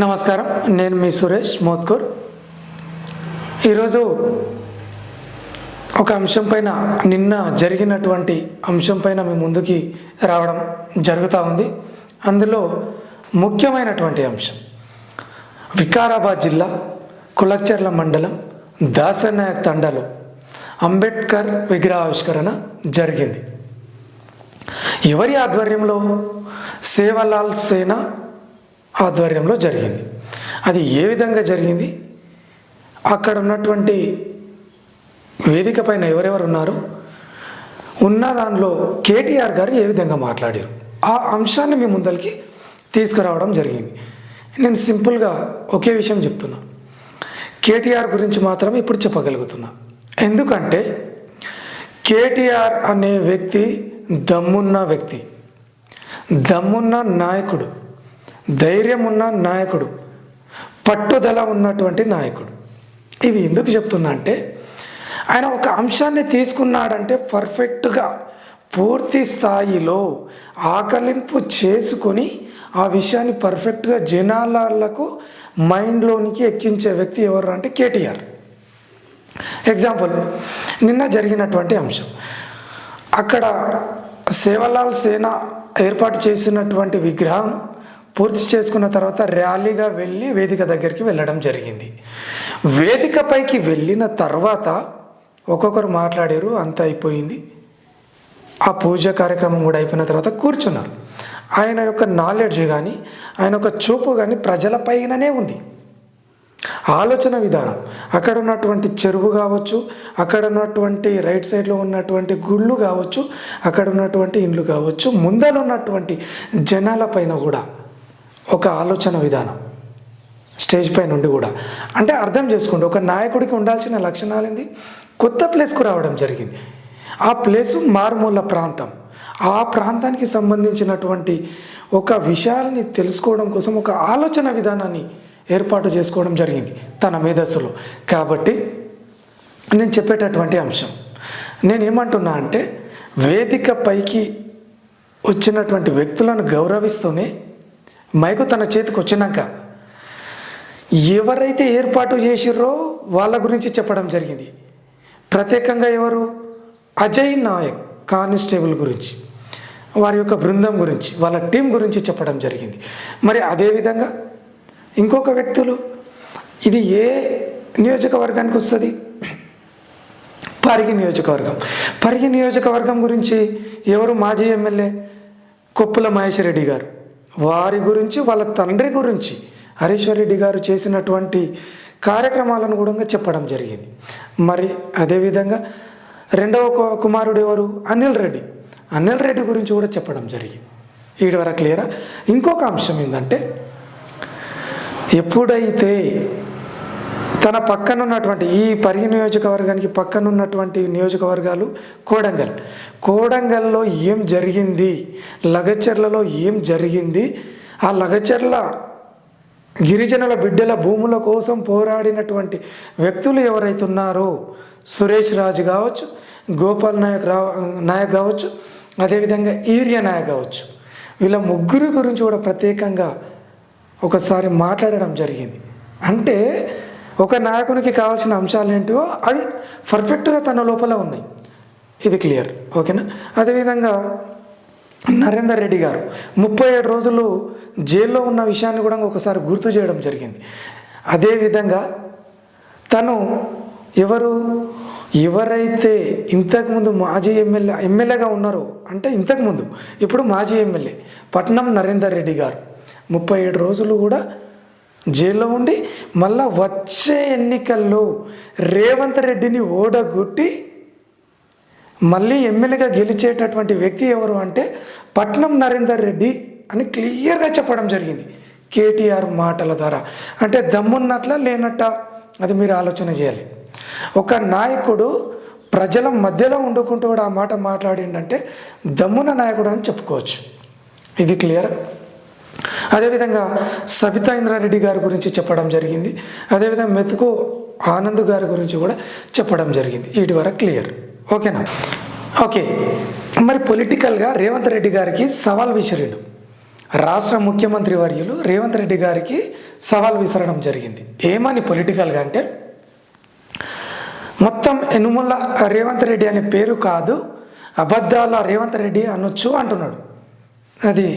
నమస్కారం, నేను మీ సురేష్ మోత్కూర్. ఈరోజు ఒక అంశం పైన, నిన్న జరిగినటువంటి అంశం పైన మీ ముందుకి రావడం జరుగుతూ ఉంది. అందులో ముఖ్యమైనటువంటి అంశం వికారాబాద్ జిల్లా కులచర్ల మండలం దాసనాయక్ తండాలో అంబేద్కర్ విగ్రహావిష్కరణ జరిగింది. ఎవరి ఆధ్వర్యంలో? సేవలాల్ సేన ఆధ్వర్యంలో జరిగింది. అది ఏ విధంగా జరిగింది, అక్కడ ఉన్నటువంటి వేదిక పైన ఎవరెవరు ఉన్నారు, ఉన్న దానిలో కేటీఆర్ గారు ఏ విధంగా మాట్లాడారు, ఆ అంశాన్ని మీ ముందరికి తీసుకురావడం జరిగింది. నేను సింపుల్గా ఒకే విషయం చెప్తున్నా, కేటీఆర్ గురించి మాత్రమే ఇప్పుడు చెప్పగలుగుతున్నా. ఎందుకంటే కేటీఆర్ అనే వ్యక్తి దమ్మున్న వ్యక్తి, దమ్మున్న నాయకుడు, ధైర్యం ఉన్న నాయకుడు, పట్టుదల ఉన్నటువంటి నాయకుడు. ఇవి ఎందుకు చెప్తున్నా అంటే, ఆయన ఒక అంశాన్ని తీసుకున్నాడంటే పర్ఫెక్ట్గా పూర్తి స్థాయిలో ఆకలింపు చేసుకొని ఆ విషయాన్ని పర్ఫెక్ట్గా జనాలకు మైండ్లోనికి ఎక్కించే వ్యక్తి ఎవరు అంటే కేటీఆర్. ఎగ్జాంపుల్, నిన్న జరిగినటువంటి అంశం, అక్కడ సేవలాల్ సేన ఏర్పాటు చేసినటువంటి విగ్రహం పూర్తి చేసుకున్న తర్వాత ర్యాలీగా వెళ్ళి వేదిక దగ్గరికి వెళ్ళడం జరిగింది. వేదికపైకి వెళ్ళిన తర్వాత ఒక్కొక్కరు మాట్లాడారు, అంత అయిపోయింది. ఆ పూజ కార్యక్రమం కూడా అయిపోయిన తర్వాత కూర్చున్నారు. ఆయన యొక్క నాలెడ్జ్ కానీ, ఆయన యొక్క చూపు కానీ ప్రజలపైననే ఉంది. ఆలోచన విధానం, అక్కడ ఉన్నటువంటి చెరువు కావచ్చు, అక్కడ ఉన్నటువంటి రైట్ సైడ్లో ఉన్నటువంటి గుళ్ళు కావచ్చు, అక్కడ ఉన్నటువంటి ఇండ్లు కావచ్చు, ముందర ఉన్నటువంటి జనాల పైన కూడా ఒక ఆలోచన విధానం, స్టేజ్ పై నుండి కూడా. అంటే అర్థం చేసుకోండి, ఒక నాయకుడికి ఉండాల్సిన లక్షణాలు ఏంది? కొత్త ప్లేస్కు రావడం జరిగింది. ఆ ప్లేసు మారుమూల ప్రాంతం, ఆ ప్రాంతానికి సంబంధించినటువంటి ఒక విషయాల్ని తెలుసుకోవడం కోసం ఒక ఆలోచన విధానాన్ని ఏర్పాటు చేసుకోవడం జరిగింది తన మేధస్సులో. కాబట్టి నేను చెప్పేటటువంటి అంశం, నేనేమంటున్నా అంటే, వేదిక పైకి వచ్చినటువంటి వ్యక్తులను గౌరవిస్తూనే మైకు తన చేతికి వచ్చినాక ఎవరైతే ఏర్పాటు చేసిర్రో వాళ్ళ గురించి చెప్పడం జరిగింది. ప్రత్యేకంగా ఎవరు? అజయ్ నాయక్ కానిస్టేబుల్ గురించి, వారి యొక్క బృందం గురించి, వాళ్ళ టీం గురించి చెప్పడం జరిగింది. మరి అదేవిధంగా ఇంకొక వ్యక్తులు, ఇది ఏ నియోజకవర్గానికి వస్తుంది? పరిగి నియోజకవర్గం. పరిగి నియోజకవర్గం గురించి ఎవరు? మాజీ ఎమ్మెల్యే కొప్పుల మహేశ్వర్ రెడ్డి గారు. వారి గురించి, వాళ్ళ తండ్రి గురించి హరీశ్వర్ రెడ్డి గారు చేసినటువంటి కార్యక్రమాలను కూడా చెప్పడం జరిగింది. మరి అదేవిధంగా రెండవ కుమారుడు ఎవరు? అనిల్ రెడ్డి. అనిల్ రెడ్డి గురించి కూడా చెప్పడం జరిగింది. వీడి వరకు క్లియరా? ఇంకొక అంశం ఏంటంటే, ఎప్పుడైతే తన పక్కనున్నటువంటి ఈ పరిగి నియోజకవర్గానికి పక్కనున్నటువంటి నియోజకవర్గాలు కోడంగల్లో ఏం జరిగింది, లగచర్లలో ఏం జరిగింది, ఆ లగచర్ల గిరిజనుల బిడ్డల భూముల కోసం పోరాడినటువంటి వ్యక్తులు ఎవరైతే ఉన్నారో, సురేష్ రాజు కావచ్చు, గోపాల్ నాయక్ కావచ్చు, అదేవిధంగా ఈర్య నాయక్ కావచ్చు, వీళ్ళ ముగ్గురు గురించి కూడా ప్రత్యేకంగా ఒకసారి మాట్లాడడం జరిగింది. అంటే ఒక నాయకునికి కావాల్సిన అంశాలు ఏంటో అవి పర్ఫెక్ట్గా తన లోపల ఉన్నాయి. ఇది క్లియర్, ఓకేనా? అదేవిధంగా నరేందర్ రెడ్డి గారు 37 రోజులు జైల్లో ఉన్న విషయాన్ని కూడా ఒకసారి గుర్తు చేయడం జరిగింది. అదేవిధంగా తను ఎవరైతే ఇంతకుముందు మాజీ ఎమ్మెల్యేగా ఉన్నారో, అంటే ఇంతకుముందు, ఇప్పుడు మాజీ ఎమ్మెల్యే పట్నం నరేందర్ రెడ్డి గారు 37 రోజులు కూడా జైల్లో ఉండి మళ్ళా వచ్చే ఎన్నికల్లో రేవంత్ రెడ్డిని ఓడగొట్టి మళ్ళీ ఎమ్మెల్యేగా గెలిచేటటువంటి వ్యక్తి ఎవరు అంటే పట్నం నరేందర్ రెడ్డి అని క్లియర్గా చెప్పడం జరిగింది కేటీఆర్ మాటల ద్వారా. అంటే దమ్మున్నట్లా లేనట్ట, అది మీరు ఆలోచన చేయాలి. ఒక నాయకుడు ప్రజల మధ్యలో ఉండుకుంటూ కూడా ఆ మాట మాట్లాడిండంటే దమ్మున్న నాయకుడు అని చెప్పుకోవచ్చు. ఇది క్లియర్. అదేవిధంగా సబితా ఇంద్రారెడ్డి గారి గురించి చెప్పడం జరిగింది. అదేవిధంగా మెతుకు ఆనంద్ గారి గురించి కూడా చెప్పడం జరిగింది. వీటి వరకు క్లియర్, ఓకేనా? ఓకే, మరి పొలిటికల్గా రేవంత్ రెడ్డి గారికి సవాల్ విసిరిండు. రాష్ట్ర ముఖ్యమంత్రి వర్యులు రేవంత్ రెడ్డి గారికి సవాల్ విసరడం జరిగింది. ఏమని పొలిటికల్గా అంటే, మొత్తం యనుమల రేవంత్ రెడ్డి అనే పేరు కాదు, అబద్ధాల రేవంత్ రెడ్డి అనొచ్చు అంటున్నాడు. అది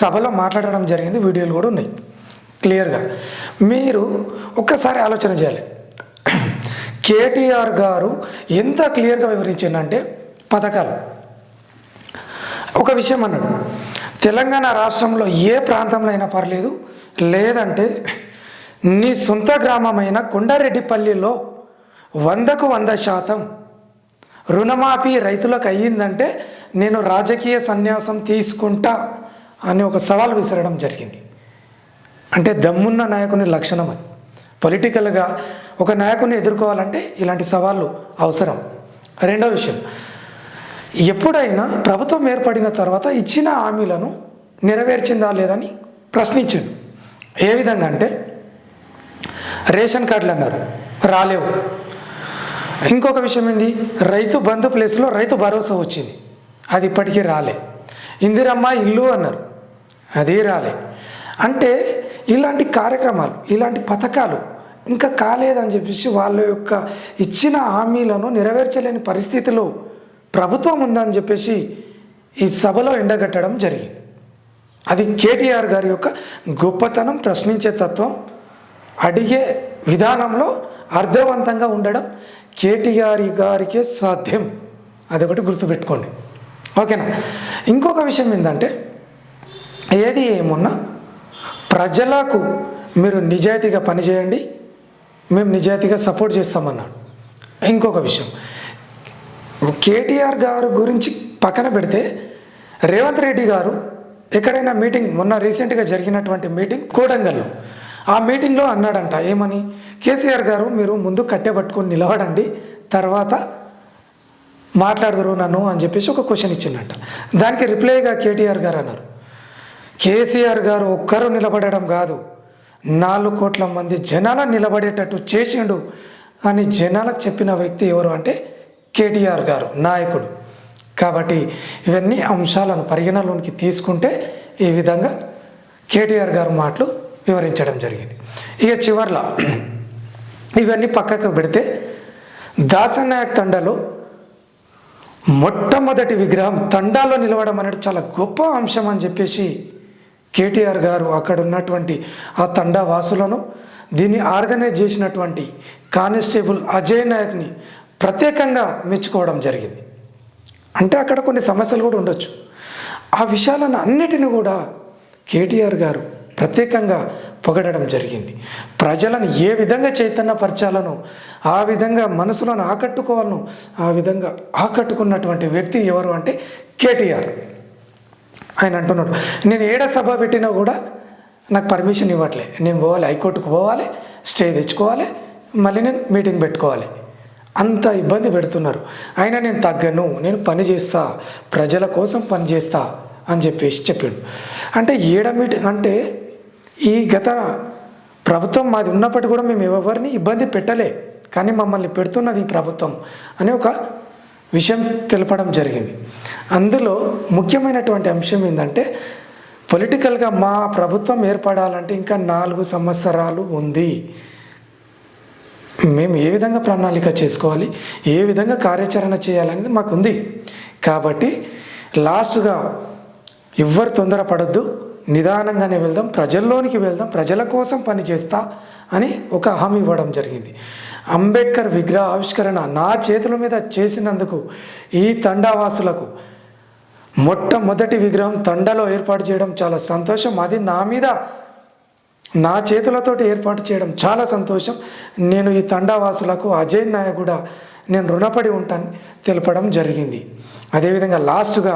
సభలో మాట్లాడడం జరిగింది, వీడియోలు కూడా ఉన్నాయి క్లియర్గా. మీరు ఒక్కసారి ఆలోచన చేయాలి. కేటీఆర్ గారు ఎంత క్లియర్గా వివరించిందంటే, పథకాలు ఒక విషయం అన్నాడు, తెలంగాణ రాష్ట్రంలో ఏ ప్రాంతంలో అయినా పర్లేదు, లేదంటే నీ సొంత గ్రామమైన కొండారెడ్డిపల్లిలో 100% రుణమాఫీ రైతులకు అయ్యిందంటే నేను రాజకీయ సన్యాసం తీసుకుంటా అని ఒక సవాల్ విసరడం జరిగింది. అంటే దమ్మున్న నాయకుని లక్షణం అది. పొలిటికల్గా ఒక నాయకుని ఎదుర్కోవాలంటే ఇలాంటి సవాళ్ళు అవసరం. రెండో విషయం, ఎప్పుడైనా ప్రభుత్వం ఏర్పడిన తర్వాత ఇచ్చిన హామీలను నెరవేర్చిందా లేదని ప్రశ్నించాడు. ఏ విధంగా అంటే, రేషన్ కార్డులు అన్నారు, రాలేవు. ఇంకొక విషయం ఏంది, రైతు బంధు ప్లేస్లో రైతు భరోసా వచ్చింది, అది ఇప్పటికీ రాలే. ఇందిరమ్మ ఇల్లు అన్నారు, అది రాలే. అంటే ఇలాంటి కార్యక్రమాలు, ఇలాంటి పథకాలు ఇంకా కాలేదని చెప్పేసి వాళ్ళ యొక్క ఇచ్చిన హామీలను నెరవేర్చలేని పరిస్థితిలో ప్రభుత్వం ఉందని చెప్పేసి ఈ సభలో ఎండగట్టడం జరిగింది. అది కేటీఆర్ గారి యొక్క గొప్పతనం, ప్రశ్నించే తత్వం, అడిగే విధానంలో అర్థవంతంగా ఉండడం కేటీఆర్ గారికే సాధ్యం. అదొకటి గుర్తుపెట్టుకోండి, ఓకేనా. ఇంకొక విషయం ఏంటంటే, ఏది ఏమున్నా ప్రజలకు మీరు నిజాయితీగా పనిచేయండి, మేము నిజాయితీగా సపోర్ట్ చేస్తామన్నాడు. ఇంకొక విషయం, కేటీఆర్ గారు గురించి పక్కన పెడితే రేవంత్ రెడ్డి గారు ఎక్కడైనా మీటింగ్, మొన్న రీసెంట్గా జరిగినటువంటి మీటింగ్ కోడంగల్లో, ఆ మీటింగ్లో అన్నాడంట, ఏమని, కేసీఆర్ గారు మీరు ముందు కట్టెబట్టుకొని నిలబడండి, తర్వాత మాట్లాడదురు నన్ను అని చెప్పేసి ఒక క్వశ్చన్ ఇచ్చిందంట. దానికి రిప్లైగా కేటీఆర్ గారు అన్నారు, కేసీఆర్ గారు ఒక్కరు నిలబడడం కాదు, 4 కోట్ల మంది జనాలను నిలబడేటట్టు చేసిండు అని జనాలకు చెప్పిన వ్యక్తి ఎవరు అంటే కేటీఆర్ గారు, నాయకుడు. కాబట్టి ఇవన్నీ అంశాలను పరిగణలోనికి తీసుకుంటే ఈ విధంగా కేటీఆర్ గారు మాటలు వివరించడం జరిగింది. ఇక చివర్లో ఇవన్నీ పక్కకు పెడితే, దాసనాయక్ తండాలో మొట్టమొదటి విగ్రహం తండాలో నిలవడం అనేది చాలా గొప్ప అంశం అని చెప్పేసి కేటీఆర్ గారు అక్కడ ఉన్నటువంటి ఆ తండా వాసులను, దీన్ని ఆర్గనైజ్ చేసినటువంటి కానిస్టేబుల్ అజయ్ నాయక్ని ప్రత్యేకంగా మెచ్చుకోవడం జరిగింది. అంటే అక్కడ కొన్ని సమస్యలు కూడా ఉండొచ్చు, ఆ విషయాలను అన్నిటిని కూడా కేటీఆర్ గారు ప్రత్యేకంగా పొగడడం జరిగింది. ప్రజలను ఏ విధంగా చైతన్యపరచాలనో, ఆ విధంగా మనసులను ఆకట్టుకోవాలనో ఆ విధంగా ఆకట్టుకున్నటువంటి వ్యక్తి ఎవరు అంటే కేటీఆర్. ఆయన అంటున్నాడు, నేను ఏడ సభ పెట్టినా కూడా నాకు పర్మిషన్ ఇవ్వట్లే, నేను పోవాలి, హైకోర్టుకు పోవాలి, స్టే తెచ్చుకోవాలి, మళ్ళీ నేను మీటింగ్ పెట్టుకోవాలి, అంత ఇబ్బంది పెడుతున్నారు. అయినా నేను తగ్గను, నేను పని చేస్తా, ప్రజల కోసం పని చేస్తా అని చెప్పేసి చెప్పాడు. అంటే ఏడ మీటింగ్ అంటే, ఈ గత ప్రభుత్వం మాది ఉన్నప్పటికీ కూడా మేము ఎవరిని ఇబ్బంది పెట్టలే, కానీ మమ్మల్ని పెడుతున్నది ఈ ప్రభుత్వం అని ఒక విషయం తెలపడం జరిగింది. అందులో ముఖ్యమైనటువంటి అంశం ఏంటంటే, పొలిటికల్గా మా ప్రభుత్వం ఏర్పడాలంటే ఇంకా 4 సంవత్సరాలు ఉంది, మేము ఏ విధంగా ప్రణాళిక చేసుకోవాలి, ఏ విధంగా కార్యాచరణ చేయాలనేది మాకు ఉంది. కాబట్టి లాస్ట్గా ఎవ్వరు తొందరపడద్దు, నిదానంగానే వెళ్దాం, ప్రజల్లోనికి వెళ్దాం, ప్రజల కోసం పనిచేస్తా అని ఒక హామీ ఇవ్వడం జరిగింది. అంబేద్కర్ విగ్రహ ఆవిష్కరణ నా చేతుల మీద చేసినందుకు ఈ తండావాసులకు మొట్టమొదటి విగ్రహం తండాలో ఏర్పాటు చేయడం చాలా సంతోషం. అది నా చేతులతోటి ఏర్పాటు చేయడం చాలా సంతోషం. నేను ఈ తండావాసులకు అజయ్ నాయక్ కూడా నేను రుణపడి ఉంటాను తెలపడం జరిగింది. అదేవిధంగా లాస్ట్గా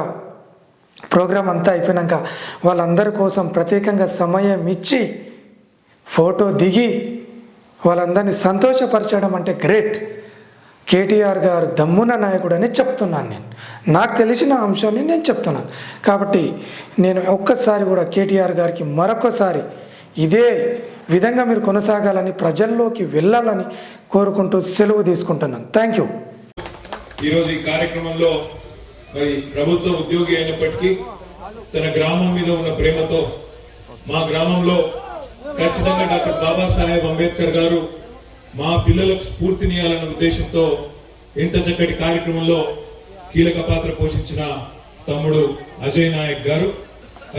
ప్రోగ్రాం అంతా అయిపోయాక వాళ్ళందరి కోసం ప్రత్యేకంగా సమయం ఇచ్చి ఫోటో దిగి వాళ్ళందరినీ సంతోషపరచడం అంటే గ్రేట్. కేటీఆర్ గారు దమ్మున నాయకుడు అని చెప్తున్నాను. నాకు తెలిసిన అంశాన్ని నేను చెప్తున్నాను. కాబట్టి నేను ఒక్కసారి కూడా కేటీఆర్ గారికి మరొకసారి ఇదే విధంగా మీరు కొనసాగాలని, ప్రజల్లోకి వెళ్ళాలని కోరుకుంటూ సెలవు తీసుకుంటున్నాను. Thank you. ఈరోజు ఈ కార్యక్రమంలో మరి ప్రభుత్వ ఉద్యోగి అయినప్పటికీ తన గ్రామం మీద ఉన్న ప్రేమతో మా గ్రామంలో ఖచ్చితంగా డాక్టర్ బాబాసాహెబ్ అంబేద్కర్ గారు మా పిల్లలకు స్ఫూర్తినియాలన్న ఉద్దేశంతో ఇంత చక్కటి కార్యక్రమంలో కీలక పాత్ర పోషించిన తమ్ముడు అజయ్ నాయక్ గారు,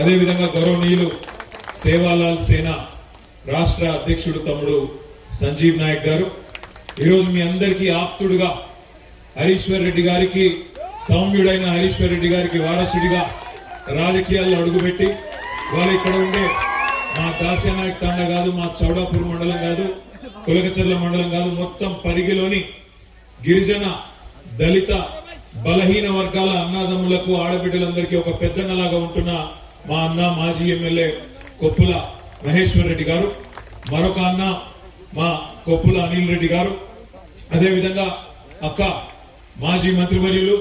అదేవిధంగా గౌరవనీయులు సేవాలాల్ సేన రాష్ట్ర అధ్యక్షుడు తమ్ముడు సంజీవ్ నాయక్ గారు, ఈరోజు మీ అందరికీ ఆప్తుడుగా హరీశ్వర్ రెడ్డి గారికి, సౌమ్యుడైన హరీశ్వర్ రెడ్డి గారికి వారసుడిగా రాజకీయాల్లో అడుగుపెట్టి వాళ్ళు ఇక్కడ ఉండే మా దాస్యానాయక్ తాండా కాదు, మా చౌడాపూర్ మండలం కాదు, కులకచర్ల మండలం కాదు, మొత్తం పరిగిలోని గిరిజన దళిత బలహీన వర్గాల అన్నాదమ్ములకు ఆడబిడ్డలందరికీ ఒక పెద్దన్నలాగా ఉంటున్న మా అన్న మాజీ ఎమ్మెల్యే కొప్పుల మహేశ్వర్ రెడ్డి గారు, మరొక అన్న మా కొప్పుల అనిల్ రెడ్డి గారు, అదేవిధంగా అక్క మాజీ మంత్రివర్యులు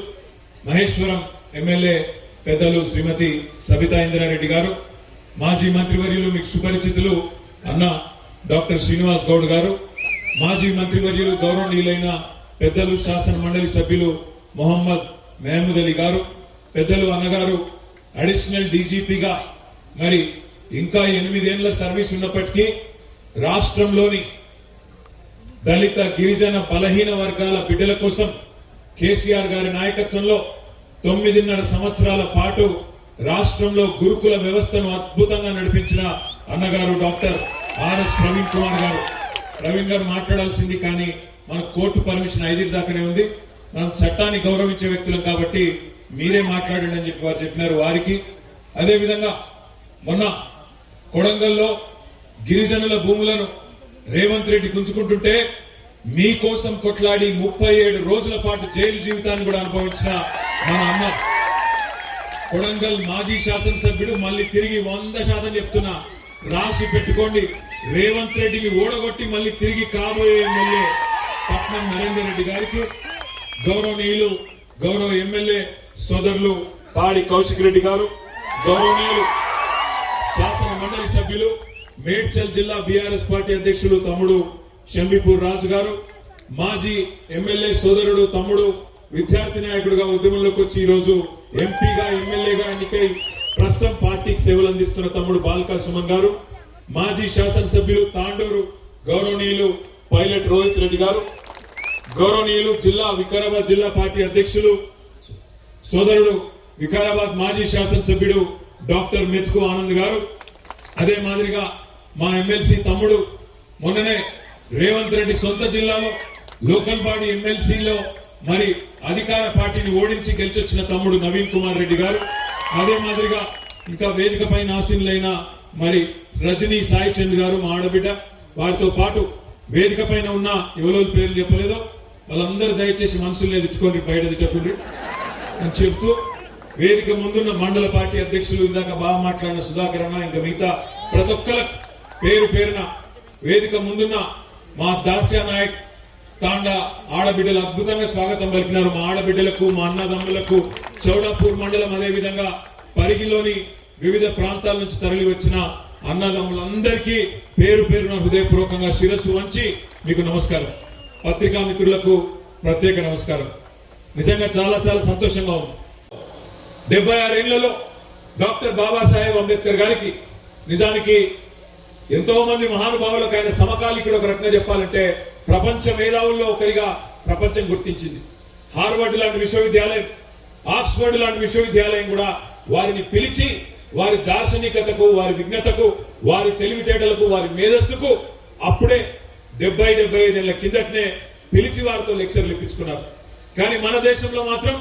మహేశ్వరం ఎమ్మెల్యే పెద్దలు శ్రీమతి సబితా ఇంద్రారెడ్డి గారు, మాజీ మంత్రివర్యులు మీకు సుపరిచితులు అన్న డాక్టర్ శ్రీనివాస్ గౌడ్ గారు, మాజీ మంత్రివర్యులు గౌరవనీయులైన పెద్దలు శాసన మండలి సభ్యులు మొహమ్మద్ మహమూద్ అలీ గారు, పెద్దలు అన్నగారు అడిషనల్ డీజీపీగా మరి ఇంకా 8 ఏళ్ల సర్వీస్ ఉన్నప్పటికీ రాష్ట్రంలోని దళిత గిరిజన బలహీన వర్గాల బిడ్డల కోసం కేసీఆర్ గారి నాయకత్వంలో 9.5 సంవత్సరాల పాటు రాష్ట్రంలో గురుకుల వ్యవస్థను అద్భుతంగా నడిపించిన అన్నగారు డాక్టర్ ఆర్ఎస్ ప్రవీణ్ కుమార్ గారు. ప్రవీణ్ గారు మాట్లాడాల్సింది కానీ మన కోర్టు పర్మిషన్ 5 దాకానే ఉంది. మనం చట్టాన్ని గౌరవించే వ్యక్తులం కాబట్టి మీరే మాట్లాడండి అని చెప్పి వారు చెప్పినారు. వారికి అదేవిధంగా మొన్న కొడంగల్లో గిరిజనుల భూములను రేవంత్ రెడ్డి గుంజుకుంటుంటే మీకోసం కొట్లాడి 37 రోజుల పాటు జైలు జీవితాన్ని కూడా అనుభవించిన మన అన్న కొడంగల్ మాజీ శాసనసభ్యుడు మళ్ళీ తిరిగి 100% చెప్తున్నా, రాసి పెట్టుకోండి, రేవంత్ రెడ్డిని ఓడగొట్టి మళ్ళీ తిరిగి కాబోయే ఎమ్మెల్యే పట్నం నరేందర్ రెడ్డి గారికి, గౌరవనీయులు గౌరవ ఎమ్మెల్యే సోదరులు పాడి కౌశిక్ రెడ్డి గారు, గౌరవనీయులు శాసన మండలి సభ్యులు మేడ్చల్ జిల్లా బీఆర్ఎస్ పార్టీ అధ్యక్షులు తమ్ముడు షంబీపూర్ రాజు గారు, మాజీ ఎమ్మెల్యే సోదరుడు తమ్ముడు విద్యార్థి నాయకుడుగా ఉద్యమంలోకి వచ్చి ఈ రోజు ఎంపీగా ఎమ్మెల్యేగా ఎన్నికై ప్రస్తుతం పార్టీకి సేవలు అందిస్తున్న తమ్ముడు బాల్కా సుమన్ గారు, మాజీ శాసనసభ్యులు తాండూరు గౌరవనీయులు పైలట్ రోహిత్ రెడ్డి గారు, గౌరవనీయులు వికారాబాద్ జిల్లా పార్టీ అధ్యక్షులు సోదరుడు వికారాబాద్ మాజీ శాసనసభ్యుడు డాక్టర్ మెతుకు ఆనంద్ గారు, అదే మాదిరిగా మా ఎమ్మెల్సీ తమ్ముడు మొన్ననే రేవంత్ రెడ్డి సొంత జిల్లాలో లోకల్ బాడీ ఎమ్మెల్సీలో మరి అధికార పార్టీని ఓడించి గెలిచొచ్చిన తమ్ముడు నవీన్ కుమార్ రెడ్డి గారు, అదే మాదిరిగా ఇంకా వేదిక పైన ఆసీనులైన మరి రజనీ సాయి చంద్ గారు మా ఆడబిడ్డ, వారితో పాటు వేదిక పైన ఉన్న ఎవరో పేర్లు చెప్పలేదో వాళ్ళందరూ దయచేసి మనసుల్ని తిట్టుకోండి, బయట తిట్టకండి అని చెప్తూ వేదిక ముందున్న మండల పార్టీ అధ్యక్షులు ఇందాక బాగా మాట్లాడిన సుధాకర్ అన్న, ఇంకా మిగతా ప్రతి ఒక్కల పేరు పేరున వేదిక ముందున్న మా దాస్యా నాయక్ తాండా ఆడబిడ్డలు అద్భుతంగా స్వాగతం పలికినారు. మా ఆడబిడ్డలకు, మా అన్నదమ్ములకు, చౌడాపూర్ మండలం అదే విధంగా పరిగిలోని వివిధ ప్రాంతాల నుంచి తరలి వచ్చిన అన్నదమ్ములందరికీ పేరు పేరున హృదయపూర్వకంగా శిరస్సు వంచి మీకు నమస్కారం. పత్రికా మిత్రులకు ప్రత్యేక నమస్కారం. నిజంగా చాలా చాలా సంతోషంగా ఉంది. 76 ఏళ్లలో డాక్టర్ బాబాసాహెబ్ అంబేద్కర్ గారికి నిజానికి ఎంతో మంది మహానుభావులకు ఆయన సమకాలికుడు. ఒక రకంగా చెప్పాలంటే ప్రపంచ మేధావుల్లో ఒకరిగా ప్రపంచం గుర్తించింది. హార్వర్డ్ లాంటి విశ్వవిద్యాలయం, ఆక్స్ఫర్డ్ లాంటి విశ్వవిద్యాలయం కూడా వారిని పిలిచి వారి దార్శనికతకు, వారి విజ్ఞతకు, వారి తెలివితేటలకు, వారి మేధస్సుకు అప్పుడే 70-75 ఏళ్ల కిందటనే పిలిచి వారితో లెక్చర్లు ఇప్పించుకున్నారు. కానీ మన దేశంలో మాత్రం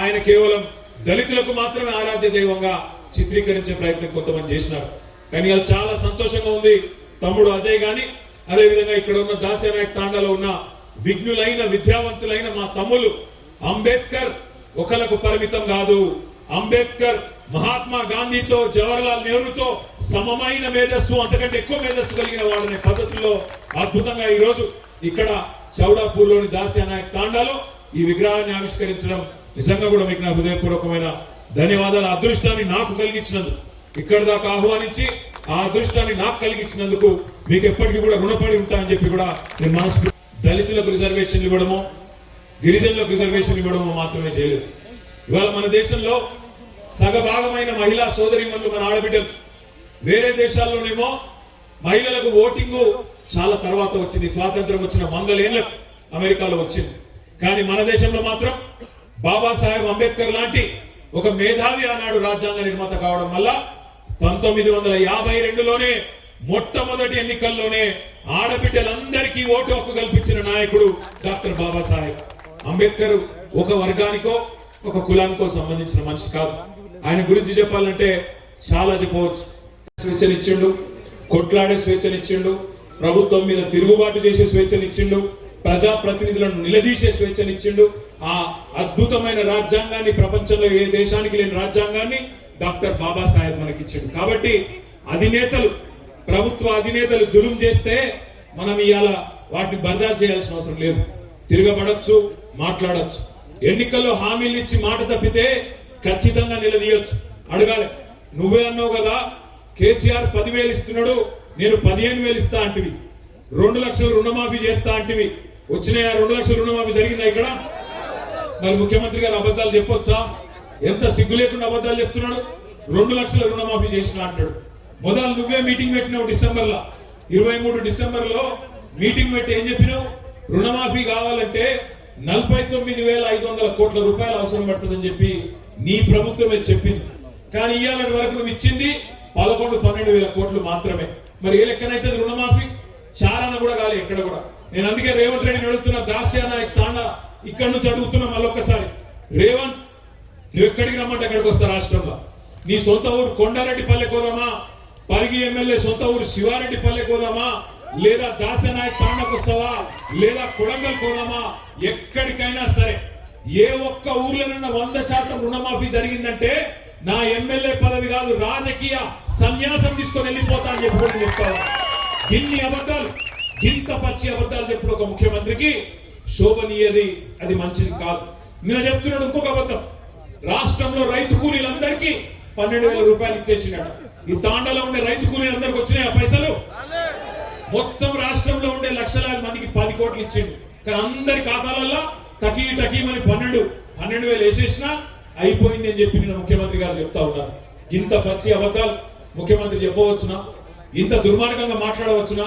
ఆయన కేవలం దళితులకు మాత్రమే ఆరాధ్య దైవంగా చిత్రీకరించే ప్రయత్నం కొంతమంది చేసినారు. కానీ అది చాలా సంతోషంగా ఉంది. తమ్ముడు అజయ్ గాని, అదే విధంగా ఇక్కడ ఉన్న దాస్యానాయక్ తాండాలో ఉన్న విజ్ఞులైన విద్యావంతులైన మా తమ్ములు, అంబేద్కర్ ఒకలకు పరిమితం కాదు. అంబేద్కర్ మహాత్మా గాంధీతో, జవహర్లాల్ నెహ్రూతో సమమైన మేధస్సు, అంతకంటే ఎక్కువ మేధస్సు కలిగిన వాడనే పద్ధతుల్లో అద్భుతంగా ఈ రోజు ఇక్కడ చౌడాపూర్లోని దాస్యానాయక్ తాండాలో ఈ విగ్రహాన్ని ఆవిష్కరించడం నిజంగా కూడా మీకు నా హృదయపూర్వకమైన ధన్యవాదాలు. అదృష్టాన్ని నాకు కలిగించినందుకు, ఇక్కడ దాకా ఆహ్వానించి ఆ అదృష్టాన్ని నాకు కలిగించినందుకు మీకు ఎప్పటికీ కూడా రుణపడి ఉంటా అని చెప్పి కూడా నేను మనసు. దళితులకు రిజర్వేషన్లు ఇవ్వడమో, గిరిజనులకు రిజర్వేషన్లు ఇవ్వడమో మాత్రమే చేయలేదు. ఇవాళ మన దేశంలో సగభాగమైన మహిళా సోదరిమణులు, మన ఆడబిడ్డలు వేరే దేశాల్లోనేమో మహిళలకు ఓటింగు చాలా తర్వాత వచ్చింది, స్వాతంత్రం వచ్చిన 100 ఏళ్లకు అమెరికాలో వచ్చింది. కానీ మన దేశంలో మాత్రం బాబాసాహెబ్ అంబేద్కర్ లాంటి ఒక మేధావి ఆనాడు రాజ్యాంగ నిర్మాత కావడం వల్ల 1952లోనే మొట్టమొదటి ఎన్నికల్లోనే ఆడబిడ్డలందరికీ ఓటు హక్కు కల్పించిన నాయకుడు డాక్టర్ బాబాసాహెబ్ అంబేద్కర్. ఒక వర్గానికో ఒక కులానికో సంబంధించిన మనిషి కాదు. ఆయన గురించి చెప్పాలంటే చాలా చెప్పవచ్చు. స్వేచ్ఛనిచ్చిండు, కొట్లాడే స్వేచ్ఛనిచ్చిండు, ప్రభుత్వం మీద తిరుగుబాటు చేసే స్వేచ్ఛనిచ్చిండు, ప్రజాప్రతినిధులను నిలదీసే స్వేచ్ఛనిచ్చిండు. ఆ అద్భుతమైన రాజ్యాంగాన్ని, ప్రపంచంలో ఏ దేశానికి లేని రాజ్యాంగాన్ని డాక్టర్ బాబాసాహెబ్ మనకిచ్చిండు. కాబట్టి అధినేతలు, ప్రభుత్వ అధినేతలు జులుం చేస్తే మనం ఇవాళ వాటిని బర్దాస్తు చేయాల్సిన అవసరం లేదు. తిరగబడచ్చు, మాట్లాడచ్చు. ఎన్నికల్లో హామీలు ఇచ్చి మాట తప్పితే ఖచ్చితంగా నిలదీయొచ్చు, అడగాలి. నువ్వే అన్నావు కదా కేసీఆర్ 10,000 ఇస్తున్నాడు, నేను 15,000 ఇస్తా అంటివి, 2 లక్షలు రుణమాఫీ చేస్తా అంటివి, వచ్చినాయా 2 లక్షల రుణమాఫీ జరిగిందా ఇక్కడ? మరి ముఖ్యమంత్రి గారు అబద్ధాలు చెప్పొచ్చా? ఎంత సిగ్గు లేకుండా అబద్ధాలు చెప్తున్నాడు. 2 లక్షల రుణమాఫీ చేసిన అంటాడు. మొదలు నువ్వే మీటింగ్ పెట్టినావు డిసెంబర్లో, 23 డిసెంబర్లో మీటింగ్ పెట్టి ఏం చెప్పినావు? రుణమాఫీ కావాలంటే 49,500 కోట్ల రూపాయలు అవసరం పడుతుందని చెప్పి నీ ప్రభుత్వమే చెప్పింది. కానీ ఇవాళ వరకు నువ్వు ఇచ్చింది 11-12 కోట్లు మాత్రమే. మరి ఏ లెక్కనైతే రుణమాఫీ? చారణ కూడా కాలే ఎక్కడ కూడా. నేను అందుకే రేవంత్ రెడ్డిని అడుగుతున్నా, దాస్యానాయక్ తాండా ఇక్కడ నుంచి అడుగుతున్నా మళ్ళొక్కసారి. రేవంత్, నువ్వు ఎక్కడికి రమ్మంటే అక్కడికి వస్తా. రాష్ట్రంలో నీ సొంత ఊరు కొండారెడ్డి పల్లె కోదామా, పరిగి ఎమ్మెల్యే సొంత ఊరు శివారెడ్డి పల్లె కోదామా, లేదా దాస్యానాయక్ తాండాకు వస్తావా, లేదా కొడంగల్ కోదామా, ఎక్కడికైనా సరే ఏ ఒక్క ఊర్లోనన్నా 100% రుణమాఫీ జరిగిందంటే నా ఎమ్మెల్యే పదవి కాదు, రాజకీయ సన్యాసం తీసుకొని వెళ్ళిపోతా అని చెప్పి చెప్తాను. ఇన్ని అబద్ధాలు, ఇంత పచ్చి అబద్ధాలు చెప్పుడు ఒక ముఖ్యమంత్రికి శోభనీయది, అది మంచిది కాదు. నిన్న చెప్తున్నాడు ఇంకొక అబద్ధం. రాష్ట్రంలో రైతు కూలీలందరికీ 12,000 రూపాయలు ఇచ్చేసినాడు. ఈ తాండాలో ఉండే రైతు కూలీలందరికీ వచ్చినాయి ఆ పైసలు? మొత్తం రాష్ట్రంలో ఉండే లక్షలాది మందికి 10 కోట్లు ఇచ్చిండు. కానీ అందరి ఖాతాలలో టకీమని 12,000 వేసేసినా అయిపోయింది అని చెప్పి నిన్న ముఖ్యమంత్రి గారు చెప్తా ఉన్నారు. ఇంత పచ్చి అబద్ధాలు ముఖ్యమంత్రి చెప్పవచ్చునా? ఇంత దుర్మార్గంగా మాట్లాడవచ్చునా?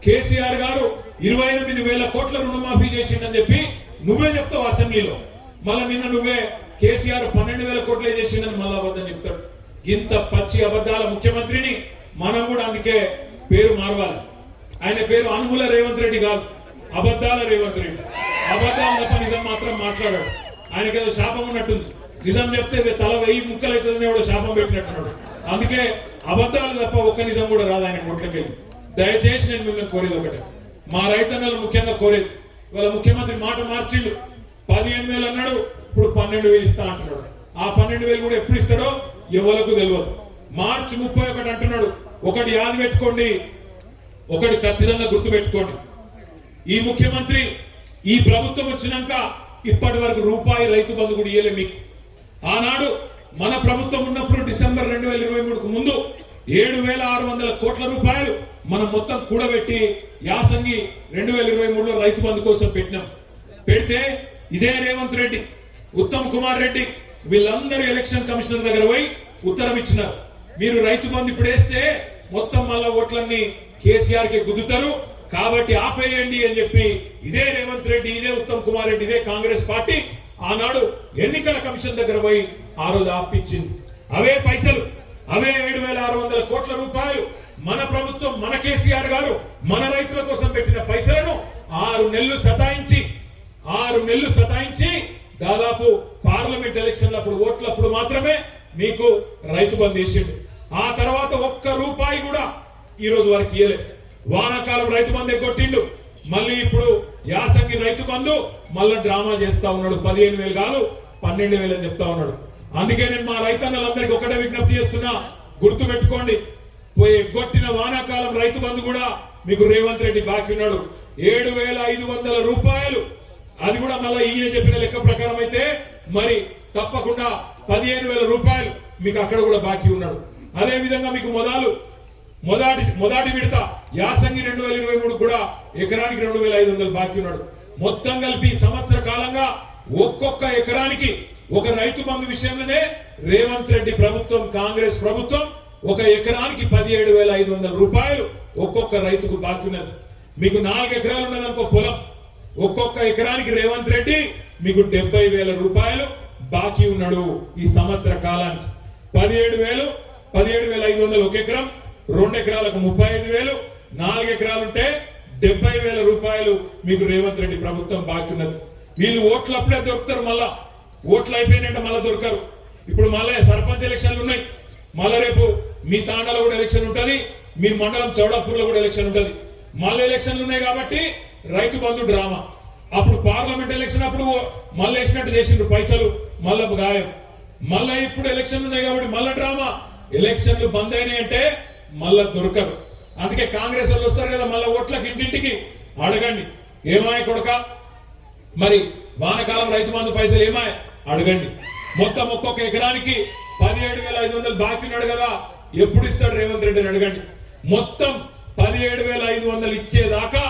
కేసీఆర్ గారు 28,000 కోట్ల రుణమాఫీ చేసిండని చెప్పి నువ్వే చెప్తావు అసెంబ్లీలో. మళ్ళీ నిన్న నువ్వే కేసీఆర్ 12,000 కోట్లే చేసిండని మళ్ళీ అబద్ధం చెప్తాడు. ఇంత పచ్చి అబద్ధాల ముఖ్యమంత్రిని మనం కూడా అందుకే పేరు మారవాలి. ఆయన పేరు అనుముల రేవంత్ రెడ్డి కాదు, అబద్ధాల రేవంత్ రెడ్డి. అబద్ధాలు తప్ప నిజం మాత్రం మాట్లాడాడు. ఆయనకేదో శాపం ఉన్నట్టుంది. నిజం చెప్తే తల 1000 ముక్కలు అవుతుందని ఎవడో శాపం పెట్టినట్టున్నాడు. అందుకే అబద్ధాలు తప్ప ఒక్క నిజం కూడా రాదు ఆయన నోట్లకెళ్ళి. దయచేసి నేను మిమ్మల్ని కోరేది ఒకటే, మా రైతన్నలు ముఖ్యంగా కోరేది, వాళ్ళ ముఖ్యమంత్రి మాట మార్చిండు. 15,000 అన్నాడు, ఇప్పుడు 12,000 ఇస్తా అంటున్నాడు. ఆ 12,000 కూడా ఎప్పుడు ఇస్తాడో ఎవరికి తెలియదు. మార్చి 31 అంటున్నాడు. ఒకటి యాది పెట్టుకోండి, ఒకటి ఖచ్చితంగా గుర్తు పెట్టుకోండి. ఈ ముఖ్యమంత్రి, ఈ ప్రభుత్వం వచ్చినాక ఇప్పటి వరకు రూపాయి రైతు బంధు కూడా ఇయ్యలే మీకు. ఆనాడు మన ప్రభుత్వం ఉన్నప్పుడు డిసెంబర్ 2023కు ముందు 7,600 కోట్ల రూపాయలు మనం మొత్తం కూడబెట్టి యాసంగి 2023లో రైతు బంధు కోసం పెట్టినాం. పెడితే ఇదే రేవంత్ రెడ్డి, ఉత్తమ్ కుమార్ రెడ్డి వీళ్ళందరూ ఎలక్షన్ కమిషనర్ దగ్గర పోయి ఉత్తరం ఇచ్చినారు. మీరు రైతు బంధు ఇప్పుడు వేస్తే మొత్తం మళ్ళా ఓట్లన్నీ కేసీఆర్ కి గుద్దుతారు, కాబట్టి ఆపేయండి అని చెప్పి ఇదే రేవంత్ రెడ్డి, ఇదే ఉత్తమ్ కుమార్ రెడ్డి, ఇదే కాంగ్రెస్ పార్టీ ఆనాడు ఎన్నికల కమిషన్ దగ్గర పోయి ఆ రోజు ఆపించింది. అవే పైసలు, అవే 7,600 కోట్ల రూపాయలు మన ప్రభుత్వం, మన కేసీఆర్ గారు మన రైతుల కోసం పెట్టిన పైసలను 6 నెలలు సతాయించి దాదాపు పార్లమెంట్ ఎలక్షన్లప్పుడు ఓట్లప్పుడు మాత్రమే మీకు రైతు బంధు వేసిండు. ఆ తర్వాత ఒక్క రూపాయి కూడా ఈ రోజు వరకు ఇయ్యలే. వానాకాలం రైతు బంధు ఎగ్గొట్టిండు, మళ్ళీ ఇప్పుడు యాసంగి రైతు బంధు మళ్ళా డ్రామా చేస్తా ఉన్నాడు. 15,000 కాదు 12,000 అని చెప్తా ఉన్నాడు. అందుకే నేను మా రైతన్నలందరికీ ఒకటే విజ్ఞప్తి చేస్తున్నా, గుర్తు పెట్టుకోండి, ఎగ్గొట్టిన వానాకాలం రైతు బంధు కూడా మీకు రేవంత్ రెడ్డి బాకీ ఉన్నాడు 7,500 రూపాయలు. అది కూడా మళ్ళీ ఈయన చెప్పిన లెక్క ప్రకారం అయితే మరి తప్పకుండా 15,000 రూపాయలు మీకు అక్కడ కూడా బాకీ ఉన్నాడు. అదే విధంగా మీకు మొదటి విడత యాసంగి 2023 కూడా ఎకరానికి 2,500 బాకీ ఉన్నాడు. మొత్తం కలిపి సంవత్సర కాలంగా ఒక్కొక్క ఎకరానికి ఒక రైతు బంధు విషయంలోనే రేవంత్ రెడ్డి ప్రభుత్వం, కాంగ్రెస్ ప్రభుత్వం ఒక ఎకరానికి 17,500 రూపాయలు ఒక్కొక్క రైతుకు బాకీ ఉన్నది. మీకు 4 ఎకరాలు ఉన్నదనుకో పొలం, ఒక్కొక్క ఎకరానికి రేవంత్ రెడ్డి మీకు 70,000 రూపాయలు బాకీ ఉన్నాడు. ఈ సంవత్సర కాలానికి 17,500 ఒక ఎకరం, 2 ఎకరాలకు 35,000, 4 ఎకరాలుంటే 70,000 రూపాయలు మీకు రేవంత్ రెడ్డి ప్రభుత్వం బాకీ ఉన్నది. వీళ్ళు ఓట్లు అప్పుడే దొరుకుతారు, మళ్ళా ఓట్లు అయిపోయినట్టు మళ్ళా దొరకరు. ఇప్పుడు మళ్ళీ సర్పంచ్ ఎలక్షన్లు ఉన్నాయి, మళ్ళీ రేపు మీ తాండాలో కూడా ఎలక్షన్ ఉంటుంది, మీ మండలం చౌడాపూర్లో కూడా ఎలక్షన్ ఉంటుంది. మళ్ళీ ఎలక్షన్లు ఉన్నాయి కాబట్టి రైతు బంధు డ్రామా. అప్పుడు పార్లమెంట్ ఎలక్షన్ అప్పుడు మళ్ళీ వేసినట్టు చేసిండ్రు పైసలు, మళ్ళీ గాయం. మళ్ళీ ఇప్పుడు ఎలక్షన్లు ఉన్నాయి కాబట్టి మళ్ళీ డ్రామా. ఎలక్షన్లు బంద్ అయినాయి అంటే మళ్ళా దొరకరు. అందుకే కాంగ్రెస్ వాళ్ళు వస్తారు కదా మళ్ళీ ఓట్లకి ఇంటింటికి అడగండి, ఏమాయ కొడక మరి వానకాలం రైతు బంధు పైసలు ఏమాయ అడగండి. మొత్తం ఒక్కొక్క ఎకరానికి 17,500 బాకీ ఉన్నాడు కదా, ఎప్పుడు ఇస్తాడు రేవంత్ రెడ్డి అని అడగండి. మొత్తం 17,500 ఇచ్చేదాకా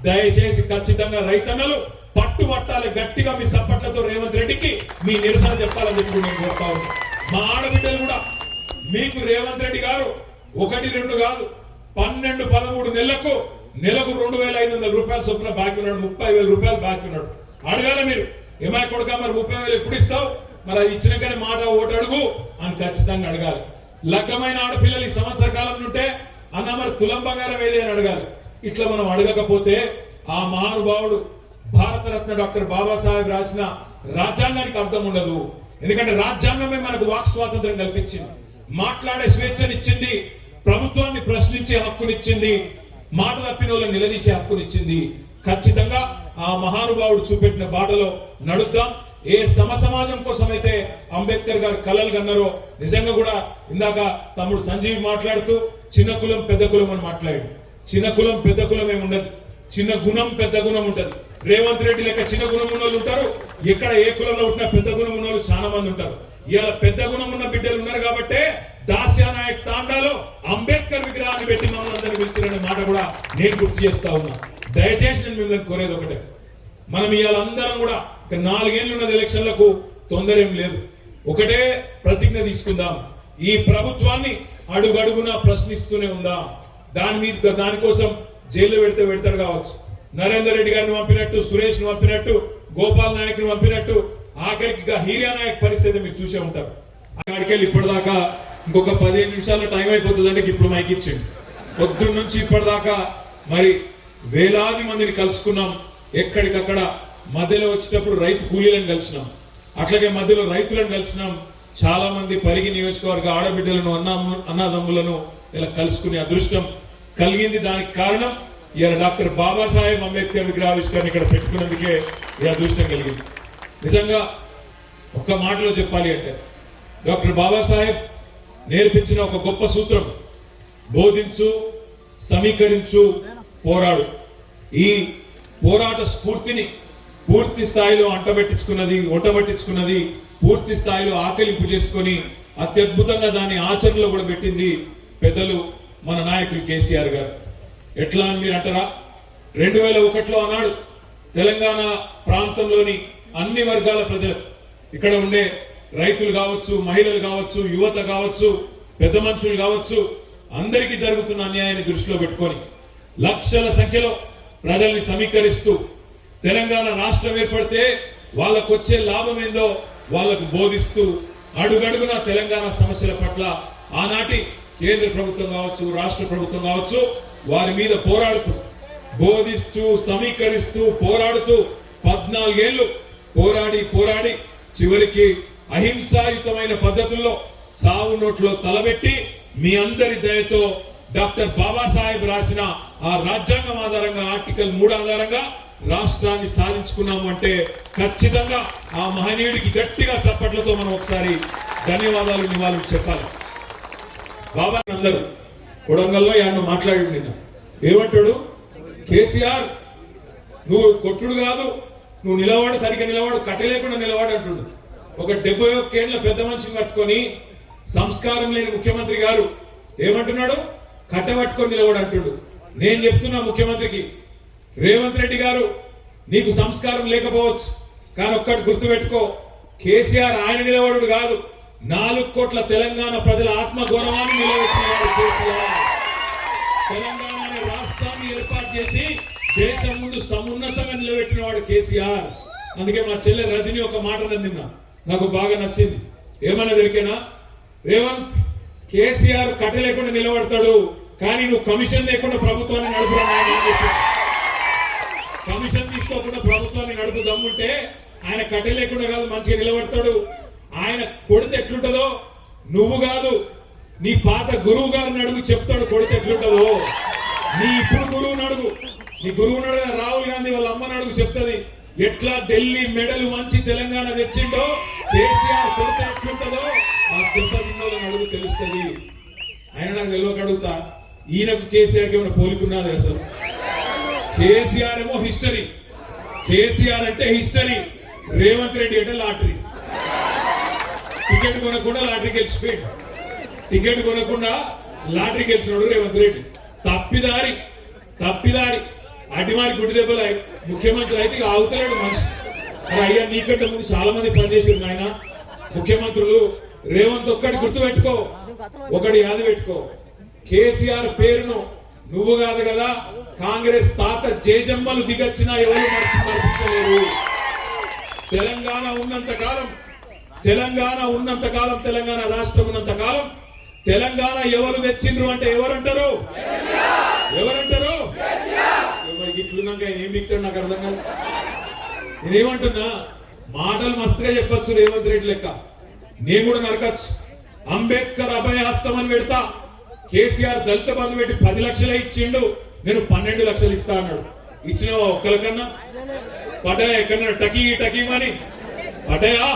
దయచేసి ఖచ్చితంగా రైతన్నలు పట్టుబట్టాలి. గట్టిగా మీ సప్పట్లతో రేవంత్ రెడ్డికి మీ నిరసన చెప్పాలని చెప్పి నేను కోరుతా ఉన్నాను. మా ఆడబిడ్డలు కూడా మీకు రేవంత్ రెడ్డి గారు 1, 2 కాదు 12, 13 నెలలకు 2,500 రూపాయల చొప్పున బాకీ ఉన్నాడు, 30,000 రూపాయలు బాకీ ఉన్నాడు. అడగాల మీరు, ఏమై కొడుక మరి 30,000 ఎప్పుడు ఇస్తావు, మరి అది ఇచ్చినాకనే మాట ఓటు అడుగు అని ఖచ్చితంగా అడగాలి. లగ్గమైన ఆడపిల్లలు ఈ సంవత్సర కాలం నుంటే అన్న మరి తులం బంగారం ఏది అని అడగాలి. ఇట్లా మనం అడగకపోతే ఆ మహానుభావుడు భారతరత్న డాక్టర్ బాబాసాహెబ్ రాసిన రాజ్యాంగానికి అర్థం ఉండదు. ఎందుకంటే రాజ్యాంగమే మనకు వాక్ స్వాతంత్రం కల్పించింది, మాట్లాడే స్వేచ్ఛనిచ్చింది, ప్రభుత్వాన్ని ప్రశ్నించే హక్కునిచ్చింది, మాట తప్పిన వాళ్ళని నిలదీసే హక్కునిచ్చింది. ఖచ్చితంగా ఆ మహానుభావుడు చూపెట్టిన బాటలో నడుద్దాం. ఏ సమాజం కోసం అయితే అంబేద్కర్ గారు కలలు కన్నారో నిజంగా కూడా ఇందాక తమ్ముడు సంజీవ్ మాట్లాడుతూ చిన్న కులం పెద్ద కులం అని మాట్లాడాడు. చిన్న కులం పెద్ద కులం ఏమి ఉండదు, చిన్న గుణం పెద్ద గుణం ఉంటది. రేవంత్ రెడ్డి లెక్క చిన్న గుణం ఉన్న వాళ్ళు ఉంటారు, ఎక్కడ ఏ కులంలో ఉంటున్నా పెద్ద గుణం ఉన్న వాళ్ళు చాలా మంది ఉంటారు. ఇవాళ పెద్ద గుణం ఉన్న బిడ్డలు ఉన్నారు కాబట్టి దాస్యానాయక్ తాండాలో అంబేద్కర్ విగ్రహాన్ని పెట్టి మమ్మల్ని అందరినీ పిలిచారనే మాట కూడా నేను గుర్తు చేస్తా ఉన్నా. దయచేసి నేను మిమ్మల్ని కోరేది ఒకటే, మనం ఇవాళ అందరం కూడా 4 ఏళ్ళు ఉన్నది ఎలక్షన్లకు, తొందర ఏం లేదు. ఒకటే ప్రతిజ్ఞ తీసుకుందాం, ఈ ప్రభుత్వాన్ని అడుగడుగునా ప్రశ్నిస్తూనే ఉందాం. దానికోసం జైల్లో పెడతాడు కావచ్చు, నరేందర్ రెడ్డి గారిని పంపినట్టు, సురేష్ ని పంపినట్టు, గోపాల్ నాయక్ ని పంపినట్టు, ఆఖరికి హీరియా నాయక్ పరిస్థితి మీరు చూసే ఉంటారు. అక్కడికి వెళ్ళి ఇప్పటిదాకా ఇంకొక 15 నిమిషాల్లో టైం అయిపోతుంది అంటే ఇప్పుడు మైక్ ఇచ్చిండు. పొద్దున్న నుంచి ఇప్పటిదాకా మరి వేలాది మందిని కలుసుకున్నాం. ఎక్కడికక్కడ మధ్యలో వచ్చేటప్పుడు రైతు కూలీలను కలిసినాం, అట్లాగే మధ్యలో రైతులను కలిసినాం. చాలా మంది పరిగి నియోజకవర్గ ఆడబిడ్డలను అన్నదమ్ములను ఇలా కలుసుకునే అదృష్టం కలిగింది. దానికి కారణం ఇవాళ డాక్టర్ బాబాసాహెబ్ అంబేద్కర్ విగ్రహావిష్కరణ ఇక్కడ పెట్టుకున్నందుకే ఈ అదృష్టం కలిగింది. నిజంగా ఒక్క మాటలో చెప్పాలి అంటే డాక్టర్ బాబాసాహెబ్ నేర్పించిన ఒక గొప్ప సూత్రం, బోధించు, సమీకరించు, పోరాడు. ఈ పోరాట స్ఫూర్తిని పూర్తి స్థాయిలో ఒంటబట్టించుకున్నది, పూర్తి స్థాయిలో ఆకలింపు చేసుకొని అత్యద్భుతంగా దాన్ని ఆచరణలో కూడా పెట్టింది పెద్దలు మన నాయకులు కేసీఆర్ గారు. ఎట్లా అని మీరు అంటారా, 2001లో అన్నాడు తెలంగాణ ప్రాంతంలోని అన్ని వర్గాల ప్రజలు, ఇక్కడ ఉండే రైతులు కావచ్చు, మహిళలు కావచ్చు, యువత కావచ్చు, పెద్ద మనుషులు కావచ్చు, అందరికీ జరుగుతున్న అన్యాయాన్ని దృష్టిలో పెట్టుకొని లక్షల సంఖ్యలో ప్రజల్ని సమీకరిస్తూ తెలంగాణ రాష్ట్రం ఏర్పడితే వాళ్ళకు వచ్చే లాభం ఏందో వాళ్లకు బోధిస్తూ అడుగడుగున తెలంగాణ సమస్యల పట్ల ఆనాటి కేంద్ర ప్రభుత్వం కావచ్చు, రాష్ట్ర ప్రభుత్వం కావచ్చు, వారి మీద పోరాడుతూ, బోధిస్తూ, సమీకరిస్తూ, పోరాడుతూ 14 ఏళ్లు పోరాడి చివరికి అహింసాయుతమైన పద్ధతుల్లో సావు నోట్లో తలబెట్టి మీ అందరి దయతో డాక్టర్ బాబాసాహెబ్ రాసిన ఆ రాజ్యాంగం ఆధారంగా ఆర్టికల్ 3 ఆధారంగా రాష్ట్రాన్ని సాధించుకున్నాము అంటే ఖచ్చితంగా ఆ మహనీయుడికి గట్టిగా చప్పట్లతో మనం ఒకసారి ధన్యవాదాలు నివాళులు చెప్పాలి. బాబా అందరూ కొడంగల్లో యాడ్ను మాట్లాడి నిన్న ఏమంటాడు, కేసీఆర్ నువ్వు కొట్టుడు కాదు, నువ్వు నిలవాడు, సరిగ్గా నిలవాడు, కట్టలేకుండా నిలవాడు అంటుడు. ఒక 71 ఏళ్ల పెద్ద మనిషిని పట్టుకొని సంస్కారం లేని ముఖ్యమంత్రి గారు ఏమంటున్నాడు, కట్టబట్టుకొని నిలవాడు అంటుడు. నేను చెప్తున్నా ముఖ్యమంత్రికి, రేవంత్ రెడ్డి గారు నీకు సంస్కారం లేకపోవచ్చు, కానీ ఒక్కటి గుర్తుపెట్టుకో, కేసీఆర్ ఆయన నిలబడు కాదు, 4 కోట్ల తెలంగాణ ప్రజల ఆత్మగౌరవాన్ని నిలబెట్టినవాడు కేసీఆర్. తెలంగాణ అనే రాష్ట్రాన్ని ఏర్పాటు చేసి దేశం ముందు సమున్నతంగా నిలబెట్టినవాడు కేసీఆర్. అందుకే మా చెల్లె రజని ఒక మాట నిన్న నాకు బాగా నచ్చింది. ఏమన్నా దొరికేనా, రేవంత్ కేసీఆర్ కట్ట లేకుండా నిలబడతాడు, కానీ నువ్వు కమిషన్ లేకుండా ప్రభుత్వాన్ని నడుపురా నాయన అని చెప్పి. కమిషన్ తీసుకోకుండా ప్రభుత్వాన్ని నడుపు దమ్ముంటే ఆయన కట్ట లేకుండా కాదు మంచిగా నిలబడతాడు. ఆయన కొడితే ఎట్లుంటదో నువ్వు కాదు నీ పాత గురువు గారిని అడుగు, చెప్తాడు కొడితే ఎట్లుంటదో. నీ ఇప్పుడు గురువుని అడుగు, నీ గురువుని అడుగు, రాహుల్ గాంధీ వాళ్ళ అమ్మని అడుగు, చెప్తుంది ఎట్లా ఢిల్లీ మెడలు మంచి తెలంగాణ తెచ్చిండో కేసీఆర్ కొడితే ఎట్లుంటదో ఆ దెబ్బ తిన్నోళ్ళని అడుగు, తెలుస్తుంది. ఆయన నాకు తెలియక అడుగుతా, ఈయనకు కేసీఆర్కి ఏమైనా పోలికున్నది అసలు? కేసీఆర్ ఏమో హిస్టరీ, కేసీఆర్ అంటే హిస్టరీ, రేవంత్ రెడ్డి అంటే లాటరీ. టికెట్ కొనకుండా లాటరీ గెలిచిపోయాడు, టికెట్ కొనకుండా లాటరీ గెలిచినాడు రేవంత్ రెడ్డి. తప్పిదారి అడ్డిమారి గుడి దెబ్బలు ముఖ్యమంత్రి అయితే ఇక ఆగుతలేడు మనిషి. అరే అయ్యా, నీకంటే ముందు చాలా మంది పనిచేసారు ఆయన ముఖ్యమంత్రులు. రేవంత్ ఒక్కటి గుర్తు పెట్టుకో, ఒకటి యాది పెట్టుకో, కేసీఆర్ పేరును నువ్వు కాదు కదా కాంగ్రెస్ తాత జేజమ్మలు దిగొచ్చినా ఎవరు మర్చించలేరు. తెలంగాణ ఉన్నంత కాలం, తెలంగాణ రాష్ట్రం ఉన్నంత కాలం తెలంగాణ ఎవరు తెచ్చిండ్రు అంటే ఎవరంటారు? ఎవరికి ఇట్లున్నాక ఆయన ఏం దిగుతాడు నాకు అర్థం కాదు. నేనేమంటున్నా, మాటలు మస్తుగా చెప్పొచ్చు రేవంత్ రెడ్డి లెక్క, నేను కూడా నరకచ్చు. అంబేద్కర్ అభయహస్తం అని పెడతా, కేసీఆర్ దళిత బంధు పెట్టి 10 లక్షలే ఇచ్చిండు, నేను 12 లక్షలు ఇస్తా అన్నాడు. ఇచ్చినవా ఒక్కరికన్నా? పడ్డాయా ఎక్కడన్నా టకీమని పడ్డాయా?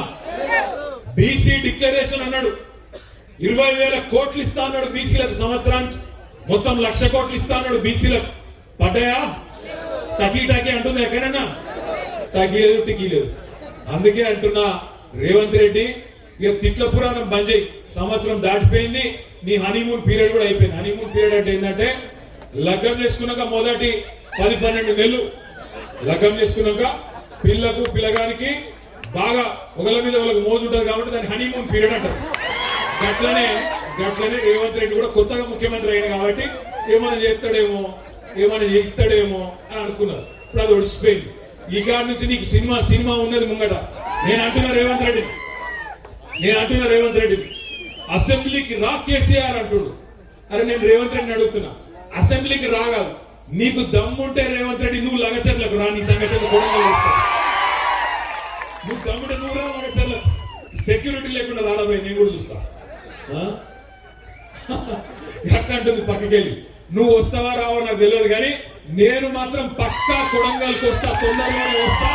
బీసీ డిక్లరేషన్ అన్నాడు, 20,000 కోట్లు ఇస్తా అన్నాడు బీసీలకు సంవత్సరానికి, మొత్తం 1,00,000 కోట్లు ఇస్తా అన్నాడు బీసీలకు. పడ్డాయా? టకీ అంటుంది ఎక్కడన్నా? టకీ లేదు. అందుకే అంటున్నా రేవంత్ రెడ్డి, ఇక తిట్ల పురాణం బంద్ చేయి. సంవత్సరం దాటిపోయింది, నీ హనీమూన్ పీరియడ్ కూడా అయిపోయింది. హనీమూన్ పీరియడ్ అంటే ఏంటంటే లగ్గం చేసుకున్నాక మొదటి 10-12 నెలలు లగ్గం చేసుకున్నాక పిల్లగానికి బాగా ఒకళ్ళ మీద వాళ్ళకి మోజు ఉంటుంది కాబట్టి దాన్ని హనీమూన్ పీరియడ్ అంటారు. గట్లనే రేవంత్ రెడ్డి కూడా కొత్తగా ముఖ్యమంత్రి అయ్యాడు కాబట్టి ఏమైనా చేస్తాడేమో అని అనుకున్నారు. ఇప్పుడు అది ఒడిసిపోయింది. ఈ కాడి నుంచి నీకు సినిమా ఉన్నది ముంగట. నేను అంటున్నా రేవంత్ రెడ్డి అసెంబ్లీకి రా కేసీఆర్ అంటుడు. అరే నేను రేవంత్ రెడ్డిని అడుగుతున్నా, అసెంబ్లీకి రాగాదు, నీకు దమ్ముంటే రేవంత్ రెడ్డి నువ్వు లగచర్లకు రా, నీ సంగతి కూడా నువ్వు దమ్ముంటే నువ్వు రా లగచర్లకు. సెక్యూరిటీ లేకుండా రాడబోయి నేను కూడా చూస్తా. ఎట్టంటుంది పక్కకెళ్ళి, నువ్వు వస్తావా రావో నాకు తెలియదు, కానీ నేను మాత్రం పక్కా కొడంగల్కి వస్తా, తొందరలోనే వస్తా.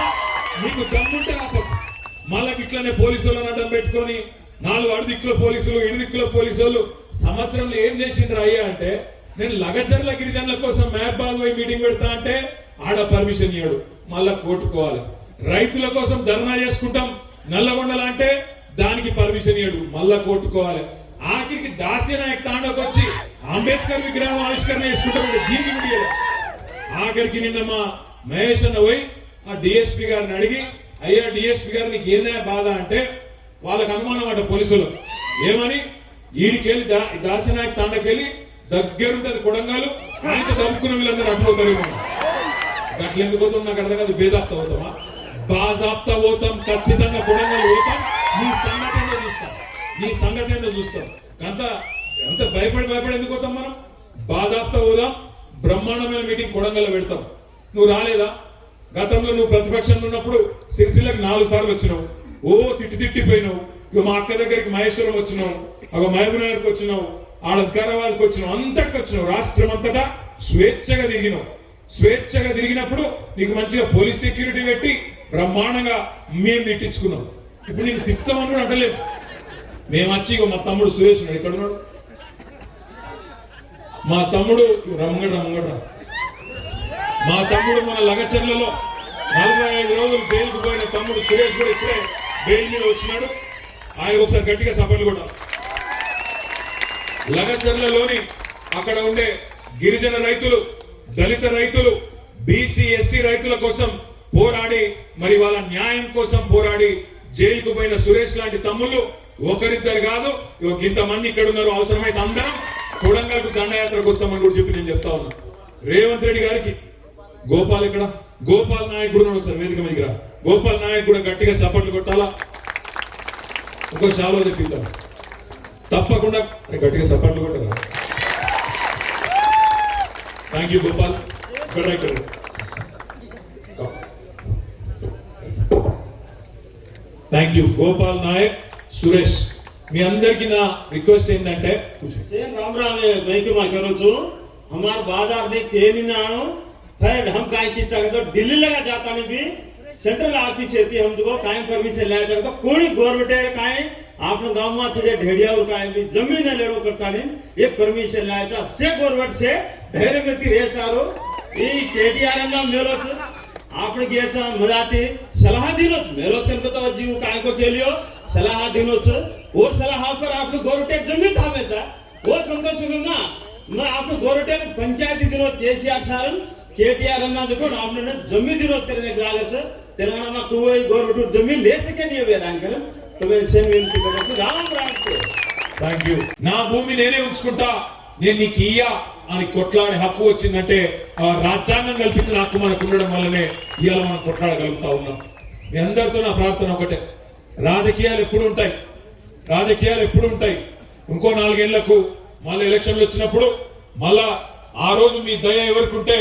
నీకు దమ్ముంటే ఆ పక్క మళ్ళీ ఇట్లనే పోలీసులను అడ్డం పెట్టుకొని 4 అడుదిక్కుల పోలీసులు 7 దిక్కుల పోలీసులు సంవత్సరంలో ఏం చేసిండ్రు అయ్యా అంటే, నేను లగచర్ల గిరిజనుల కోసం మహబాద్ పోయి మీటింగ్ పెడతా అంటే ఆడ పర్మిషన్ ఇవ్వడు, మళ్ళా కోర్టుకోవాలి. రైతుల కోసం ధర్నా చేసుకుంటాం నల్లగొండలా అంటే దానికి పర్మిషన్ ఇవ్వడు, మళ్ళా కోర్టుకోవాలి. ఆఖరికి దాస్యనాయక్ తాండకు వచ్చి అంబేద్కర్ విగ్రహం ఆవిష్కరణ చేసుకుంటాం, దీనికి కూడా ఆఖరికి నిన్న మా మహేష్ అన్న పోయి ఆ డిఎస్పీ గారిని అడిగి, అయ్యా డిఎస్పీ గారు నీకు ఏందా బాధ అంటే, వాళ్ళకి అనుమానం అట పోలీసులు ఏమని, ఈడికెళ్ళి దాస్యనాయక్ తాండకెళ్ళి దగ్గరుంటది కొడంగాలు, ఆయనతో దమ్ముకున్న వీళ్ళందరూ అడ్డుపోతారు. అట్లా ఎందుకు పోతాం నాకు అర్థం కాదు. బాజాప్తా పోతాం, ఖచ్చితంగా కొడంగల్ పోతాం. నీ సంగతి ఏందో చూస్తాం. అంత భయపడి ఎందుకు పోతాం మనం? బాజాప్తా పోదాం, బ్రహ్మాండమైన మీటింగ్ కొడంగల్ పెడతాం. నువ్వు రాలేదా? గతంలో నువ్వు ప్రతిపక్షంలో ఉన్నప్పుడు సిరిసిల్లకు 4 సార్లు వచ్చినావు, ఓ తిట్టిపోయినావు. ఇక మా అక్క దగ్గరికి మహేశ్వరం వచ్చినావు, ఒక మహబూబ్నగర్కి వచ్చినావు, ఆడ వికారాబాద్కి వచ్చినావు, అంతటికి వచ్చినావు. రాష్ట్రం అంతటా స్వేచ్ఛగా తిరిగినప్పుడు నీకు మంచిగా పోలీస్ సెక్యూరిటీ పెట్టి బ్రహ్మాండంగా మేము తిట్టించుకున్నాం. ఇప్పుడు నీకు తిట్టమని కూడా అంటలేము. మేము వచ్చి మా తమ్ముడు సురేష్ ఉన్నాడు, ఇక్కడ ఉన్నాడు మా తమ్ముడు, మా తమ్ముడు మన లగచర్లలో 45 రోజులు జైలుకు పోయిన తమ్ముడు సురేష్ కూడా ఇప్పుడే బెయిల్ మీద వచ్చినాడు. ఆయన ఒకసారి గట్టిగా సభలు కూడా. లగచర్లలోని అక్కడ ఉండే గిరిజన రైతులు, దళిత రైతులు, బీసీ ఎస్సీ రైతుల కోసం పోరాడి, మరి వాళ్ళ న్యాయం కోసం పోరాడి జైలుకు పోయిన సురేష్ లాంటి తమ్ముళ్ళు ఒకరిద్దరు కాదు, ఇంతమంది ఇక్కడ ఉన్నారు. అవసరమైతే అందరం కొడంగల్కు దండయాత్రకు వస్తామని కూడా చెప్పి నేను చెప్తా ఉన్నా. రేవంత్ రెడ్డి గారికి గోపాల్ ఇక్కడ గోపాల్ నాయక్ కూడా ఒకసారి వేదిక మీదకి రా. గోపాల్ నాయక్ కూడా గట్టిగా సపోర్ట్లు కొట్టాలా. ఇంకో షాలో తెప్పిద్దాం తప్పకుండా, గట్టిగా సపోర్ట్లు కొట్టరా. Thank you Gopal. ఇక్కడ థ్యాంక్ యూ గోపాల్ నాయక్, సురేష్. మీ అందరికి నా రిక్వెస్ట్ ఏంటంటే राम राम मैं क्यों मैं करूँ छू हमार बाजार ने के नहीं नानो फिर हम काय की चाहे तो दिल्ली लगा जाता नहीं भी सेंट्रल ऑफिस है हम तो काय परमिशन ले जाए तो कोई गवर्नमेंट है काय आपने गांव में से ढेड़िया और काय भी जमीन लेड़ो करता नहीं एक परमिशन लाया था से गवर्नमेंट से धैर्य में रे सारो ये केटीआर ना मेलो आपने गया मजाती सलाह दिनो मेलो करके तो जीव काय को के लियो सलाह दिनो और सलाह पर आपने गवर्नमेंट जमीन थामे था वो संतोष ना मैं आपने गवर्नमेंट पंचायती दिनों केसीआर सारन केटीआर अन्ना जो कोण आपने जमीन दिनों करने के लागे छे तेलंगाना में कोई गवर्नमेंट जमीन ले सके नहीं वे रैंकर तो मैं सेन विनती करता राम राम से థ్యాంక్ యూ. నా భూమి నేనే ఉంచుకుంటా, నేను నీకు ఇయ్యా అని కొట్లాడే హక్కు వచ్చిందంటే ఆ రాజ్యాంగం కల్పించిన హక్కు మనకు ఉండడం వల్లనే ఇవాళ మనం కొట్లాడగలుగుతా ఉన్నాం. మీ అందరితో నా ప్రార్థన ఒకటే, రాజకీయాలు ఎప్పుడు ఉంటాయి, రాజకీయాలు ఎప్పుడు ఉంటాయి. ఇంకో 4 ఏళ్లకు మళ్ళీ ఎలక్షన్లు వచ్చినప్పుడు మళ్ళా ఆ రోజు మీ దయ ఎవరికి ఉంటే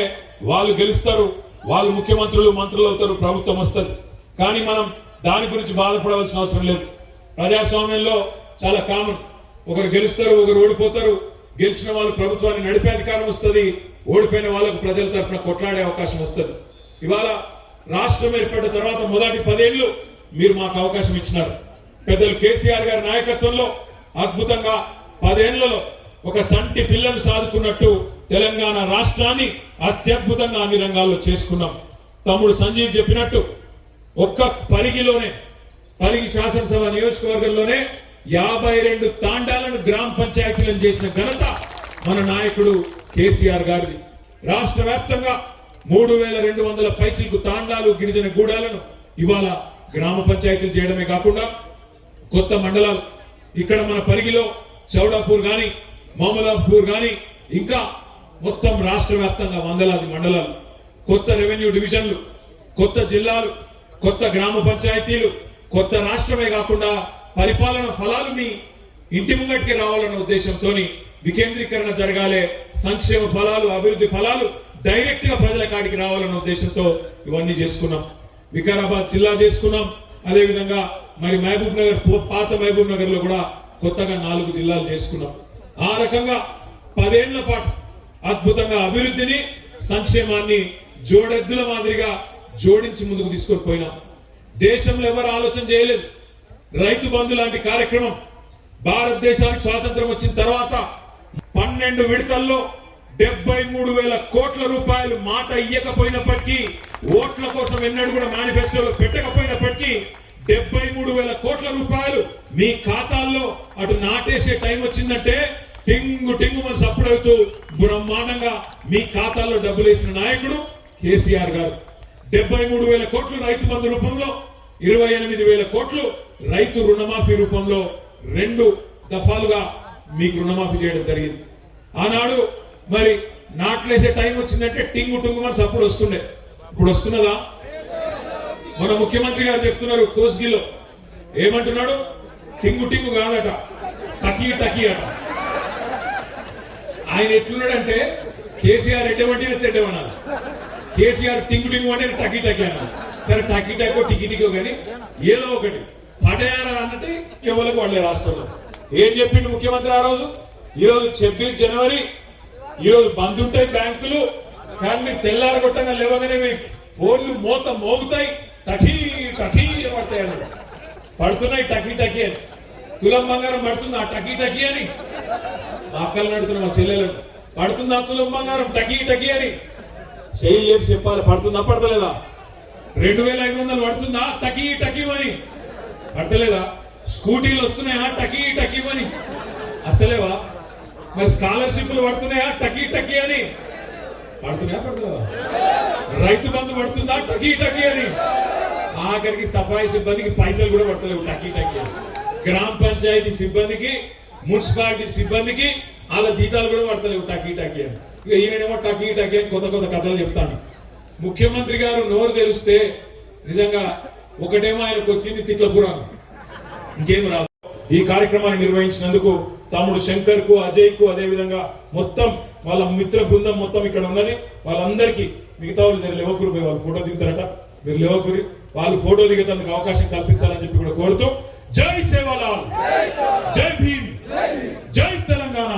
వాళ్ళు గెలుస్తారు, వాళ్ళు ముఖ్యమంత్రులు మంత్రులు అవుతారు, ప్రభుత్వం వస్తుంది. కానీ మనం దాని గురించి బాధపడవలసిన అవసరం లేదు. ప్రజాస్వామ్యంలో చాలా కామన్, ఒకరు గెలుస్తారు, ఒకరు ఓడిపోతారు. గెలిచిన వాళ్ళు ప్రభుత్వాన్ని నడిపే అధికారం వస్తుంది, ఓడిపోయిన వాళ్ళకు ప్రజల తరఫున కొట్లాడే అవకాశం వస్తుంది. ఇవాళ రాష్ట్రం ఏర్పడిన తర్వాత మొదటి 10 ఏళ్ళు మీరు మాకు అవకాశం ఇచ్చినారు. పెద్దలు కేసీఆర్ గారి నాయకత్వంలో అద్భుతంగా 10 ఏళ్లలో ఒక సంటి పిల్లను సాదుకున్నట్టు తెలంగాణ రాష్ట్రాన్ని అత్యద్భుతంగా అన్ని రంగాల్లో చేసుకున్నాం. తమ్ముడు సంజీవ్ చెప్పినట్టు ఒక్క పరిగిలోనే, పరిగి శాసనసభ నియోజకవర్గంలోనే 52 తాండాలను గ్రామ పంచాయతీలను చేసిన ఘనత మన నాయకుడు కేసీఆర్ గారిది. రాష్ట్ర వ్యాప్తంగా 3200 పైచిలకు తాండాలు, గిరిజన గూడాలను ఇవాళ గ్రామ పంచాయతీలు చేయడమే కాకుండా కొత్త మండలాలు ఇక్కడ మన పరిగిలో చౌడాపూర్ గాని, మహమ్మదాపూర్ గాని, ఇంకా మొత్తం రాష్ట్ర వ్యాప్తంగా వందలాది మండలాలు, కొత్త రెవెన్యూ డివిజన్లు, కొత్త జిల్లాలు, కొత్త గ్రామ పంచాయతీలు, కొత్త రాష్ట్రమే కాకుండా పరిపాలన ఫలాలు మీ ఇంటి ముంగటికి రావాలన్న ఉద్దేశంతో వికేంద్రీకరణ జరగాలి, సంక్షేమ ఫలాలు, అభివృద్ధి ఫలాలు డైరెక్ట్ గా ప్రజల కాడికి రావాలన్న ఉద్దేశంతో ఇవన్నీ చేసుకున్నాం. వికారాబాద్ జిల్లా చేసుకున్నాం. అదే విధంగా మరి మహబూబ్ నగర్, పాత మహబూబ్ నగర్ లో కూడా కొత్తగా 4 జిల్లాలు చేసుకున్నాం. ఆ రకంగా 10 ఏళ్ల పాటు అద్భుతంగా అభివృద్ధిని, సంక్షేమాన్ని జోడెద్దుల మాదిరిగా జోడించి ముందుకు తీసుకొని పోయినాం. దేశంలో ఎవరు ఆలోచన చేయలేదు. రైతు బంధు లాంటి కార్యక్రమం భారతదేశానికి స్వాతంత్రం వచ్చిన తర్వాత 12 విడతల్లో 73,000 కోట్ల రూపాయలు మాట ఇయ్యకపోయినప్పటికీ, ఓట్ల కోసం ఎన్నడూ కూడా మేనిఫెస్టోలో పెట్టకపోయినప్పటికీ 73,000 కోట్ల రూపాయలు మీ ఖాతాల్లో అటు నాటేసే టైం వచ్చిందంటే టింగు టింగు మన సప్పుడవుతూ బ్రహ్మాండంగా మీ ఖాతాల్లో డబ్బులు వేసిన నాయకుడు కేసీఆర్ గారు. 73,000 కోట్లు రైతు బంధు రూపంలో, 28,000 కోట్లు రైతు రుణమాఫీ రూపంలో 2 దఫాలుగా మీకు రుణమాఫీ చేయడం జరిగింది. ఆనాడు మరి నాట్లేసే టైం వచ్చిందంటే టింగు టింగు మన సప్పుడు వస్తుండే. ఇప్పుడు వస్తున్నదా? మన ముఖ్యమంత్రి గారు చెప్తున్నారు కోస్గిలో, ఏమంటున్నాడు? టింగు టింగు కాదట, టకీ టకీ అట. ఆయన ఎట్లున్నాడంటే కేసీఆర్ ఎడ్డమంటే తెడ్డమన్నారు, కేసీఆర్ టింగు టింగు అంటే టకీ టకీ అన్నారు. సరే టకీ టకో టికి టికో కానీ ఏదో ఒకటి పడేయారా అన్నట్టు ఎవరికి వాళ్ళే రాష్ట్రంలో. ఏం చెప్పిండు ముఖ్యమంత్రి ఆ రోజు? ఈరోజు 26 జనవరి, ఈరోజు బంద్ ఉంటాయి బ్యాంకులు, కానీ మీరు తెల్లారు కొట్టంగా లేవగానే ఫోన్లు మోగుతాయి, టకీ టకీ పడతాయి అన్నాడు. పడుతున్నాయి టకీ టకీ అని. తులం బంగారం పడుతుంది ఆ టకీ టకీ అని. మా అక్కలు నడుతున్నా, మా చెల్లెలు పడుతుందా తులం బంగారం టకీ టకీ అని. శైలి లేపు చెప్పాలి, పడుతుందా పడతలేదా? 2,500 పడుతుందా టకీ టకీ అని? పడతలేదా? స్కూటీలు వస్తున్నాయా టకీ టకీ అని? అసలేవా? మరి స్కాలర్షిప్లు పడుతున్నాయా టకీ టకీ అని? పడుతున్నాయా పడతలేదా? రైతు బంధు పడుతుందా టకీ టకీ అని? ఆఖరికి సఫాయి సిబ్బందికి పైసలు కూడా పడతలేవు టకీ టకీ అని. గ్రామ పంచాయతీ సిబ్బందికి మున్సిపాలిటీ సిబ్బందికి వాళ్ళ జీతాలు కూడా పడతలేవు టకీ టకీ అని. ఇక ఈయనేమో టకీ టకీ అని కొత్త కొత్త కథలు చెప్తాను. ముఖ్యమంత్రి గారు నోరు తెరిస్తే నిజంగా ఒకటేమో ఆయనకు వచ్చింది తిట్ల పురాణం, ఇంకేం రాదు. ఈ కార్యక్రమాన్ని నిర్వహించినందుకు తమ్ముడు శంకర్ కు, అజయ్ కు, అదే విధంగా మొత్తం వాళ్ళ మిత్ర బృందం మొత్తం ఇక్కడ ఉన్నది. వాళ్ళందరికీ మిగతా వాళ్ళు లేవకూరు వాళ్ళు ఫోటో దిగుతారట, మీరు లేవకూరి వాళ్ళు ఫోటో దిగేందుకు అవకాశం కల్పించాలని చెప్పి కూడా కోరుతూ జై సేవాలాల్, జై భీమ్, జై తెలంగాణ.